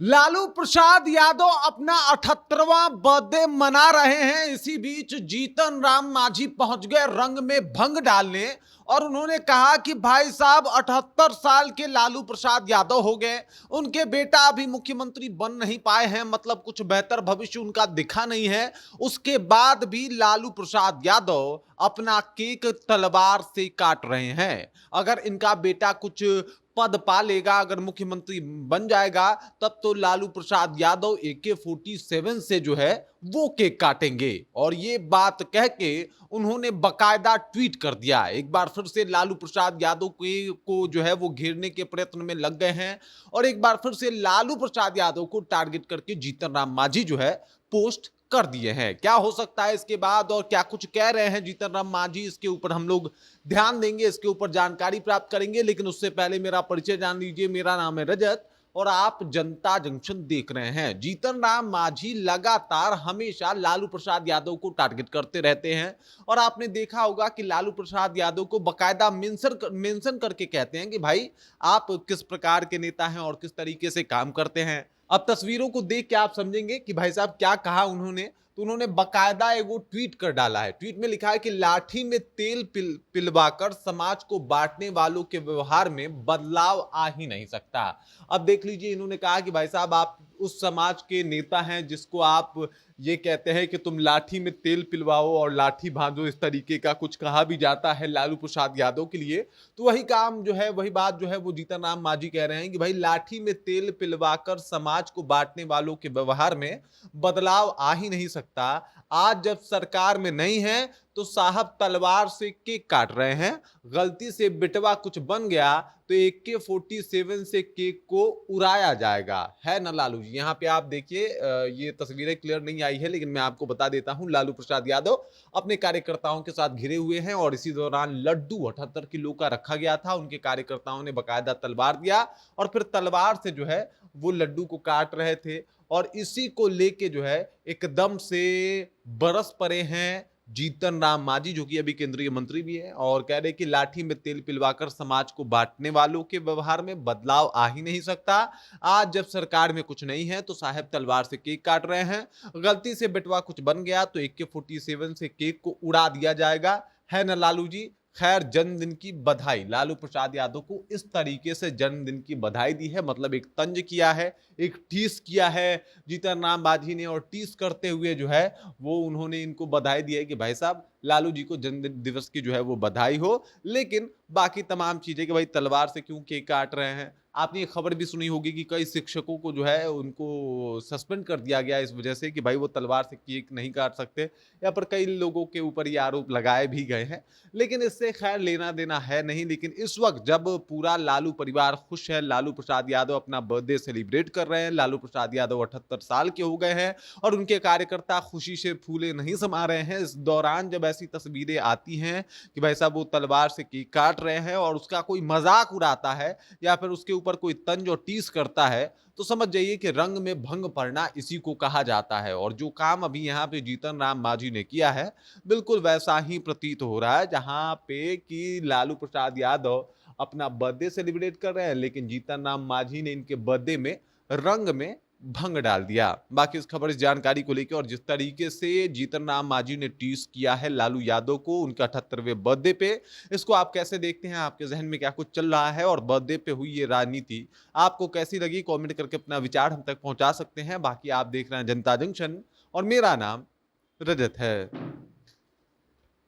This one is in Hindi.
लालू प्रसाद यादव अपना 78वां बर्थडे मना रहे हैं। इसी बीच जीतन राम मांझी पहुंच गए रंग में भंग डालने और उन्होंने कहा कि भाई साहब 78 साल के लालू प्रसाद यादव हो गए, उनके बेटा अभी मुख्यमंत्री बन नहीं पाए हैं, मतलब कुछ बेहतर भविष्य उनका दिखा नहीं है। उसके बाद भी लालू प्रसाद यादव अपना केक तलवार से काट रहे हैं। अगर इनका बेटा कुछ पद पा लेगा, अगर मुख्यमंत्री बन जाएगा, तब तो लालू प्रसाद यादव AK-47 से जो है वो केक काटेंगे। और ये बात कह के उन्होंने बकायदा ट्वीट कर दिया। एक बार फिर से लालू प्रसाद यादव को जो है वो घेरने के प्रयत्न में लग गए हैं और एक बार फिर से लालू प्रसाद यादव को टारगेट करके जीतन राम मांझी जो है पोस्ट कर दिए हैं। क्या हो सकता है इसके बाद और क्या कुछ कह रहे हैं जीतन राम मांझी, इसके ऊपर हम लोग ध्यान देंगे, इसके ऊपर जानकारी प्राप्त करेंगे। लेकिन उससे पहले मेरा परिचय जान लीजिए। मेरा नाम है रजत और आप जनता जंक्शन देख रहे हैं। जीतन राम मांझी लगातार हमेशा लालू प्रसाद यादव को टारगेट करते रहते हैं और आपने देखा होगा कि लालू प्रसाद यादव को बकायदा मेंशन करके कहते हैं कि भाई आप किस प्रकार के नेता हैं और किस तरीके से काम करते हैं। अब तस्वीरों को देख के आप समझेंगे कि भाई साहब क्या कहा उन्होंने। तो उन्होंने बकायदा एगो ट्वीट कर डाला है। ट्वीट में लिखा है कि लाठी में तेल पिलवाकर समाज को बांटने वालों के व्यवहार में बदलाव आ ही नहीं सकता। अब देख लीजिए, इन्होंने कहा कि भाई साहब आप उस समाज के नेता हैं जिसको आप ये कहते हैं कि तुम लाठी में तेल पिलवाओ और लाठी भांजो, इस तरीके का कुछ कहा भी जाता है लालू प्रसाद यादव के लिए। तो वही काम जो है, वही बात जो है वो जीतन राम मांझी कह रहे हैं कि भाई लाठी में तेल पिलवाकर समाज को बांटने वालों के व्यवहार में बदलाव आ ही नहीं सकता। आज जब सरकार में नहीं है तो साहब तलवार से केक काट रहे हैं। गलती से बिटवा कुछ बन गया तो AK-47 से केक को उड़ाया जाएगा, है ना लालू जी। यहाँ पे आप देखिए, ये तस्वीरें क्लियर नहीं आई है लेकिन मैं आपको बता देता हूं। लालू प्रसाद यादव अपने कार्यकर्ताओं के साथ घिरे हुए हैं और इसी दौरान लड्डू 78 किलो का रखा गया था। उनके कार्यकर्ताओं ने बकायदा तलवार दिया और फिर तलवार से जो है वो लड्डू को काट रहे थे और इसी को लेके जो है एकदम से बरस पड़े हैं जीतन राम मांझी, जो कि अभी केंद्रीय मंत्री भी है, और कह रहे कि लाठी में तेल पिलवाकर समाज को बांटने वालों के व्यवहार में बदलाव आ ही नहीं सकता। आज जब सरकार में कुछ नहीं है तो साहब तलवार से केक काट रहे हैं। गलती से बेटवा कुछ बन गया तो AK-47 से केक को उड़ा दिया जाएगा, है ना लालू जी। खैर, जन्मदिन की बधाई। लालू प्रसाद यादव को इस तरीके से जन्मदिन की बधाई दी है, मतलब एक तंज किया है, एक टीस किया है जीतन राम मांझी ने। और टीस करते हुए जो है वो उन्होंने इनको बधाई दी है कि भाई साहब लालू जी को जन्मदिन दिवस की जो है वो बधाई हो। लेकिन बाकी तमाम चीजें कि भाई तलवार से क्यों केक काट रहे हैं। आपने ये खबर भी सुनी होगी कि कई शिक्षकों को जो है उनको सस्पेंड कर दिया गया इस वजह से कि भाई वो तलवार से केक नहीं काट सकते। या पर कई लोगों के ऊपर ये आरोप लगाए भी गए हैं, लेकिन इससे खैर लेना देना है नहीं। लेकिन इस वक्त जब पूरा लालू परिवार खुश है, लालू प्रसाद यादव अपना बर्थडे सेलिब्रेट कर रहे हैं, लालू प्रसाद यादव 78 साल के हो गए हैं और उनके कार्यकर्ता खुशी से फूले नहीं समा रहे हैं। इस दौरान जब ऐसी तस्वीरें आती हैं कि भाई साहब वो तलवार से केक काट रहे हैं और उसका कोई मजाक उड़ाता है या फिर उसके ऊपर कोई तंज और टीस करता है, तो समझ जाइए कि रंग में भंग पड़ना इसी को कहा जाता है। और जो काम अभी यहाँ पे जीतन राम मांझी ने किया है बिल्कुल वैसा ही प्रतीत हो रहा है, जहां पे कि लालू प्रसाद यादव अपना बर्थडे सेलिब्रेट कर रहे हैं लेकिन जीतन राम मांझी ने इनके बर्थडे में रंग में भंग डाल दिया। बाकी इस खबर, इस जानकारी को लेकर और जिस तरीके से जीतन राम मांझी ने टीस किया है लालू यादव को उनके 78वें बर्थडे पे, इसको आप कैसे देखते हैं? आपके जहन में क्या कुछ चल रहा है? और बर्थडे पे हुई ये राजनीति आपको कैसी लगी? कमेंट करके अपना विचार हम तक पहुंचा सकते हैं। बाकी आप देख रहे हैं जनता जंक्शन और मेरा नाम रजत है।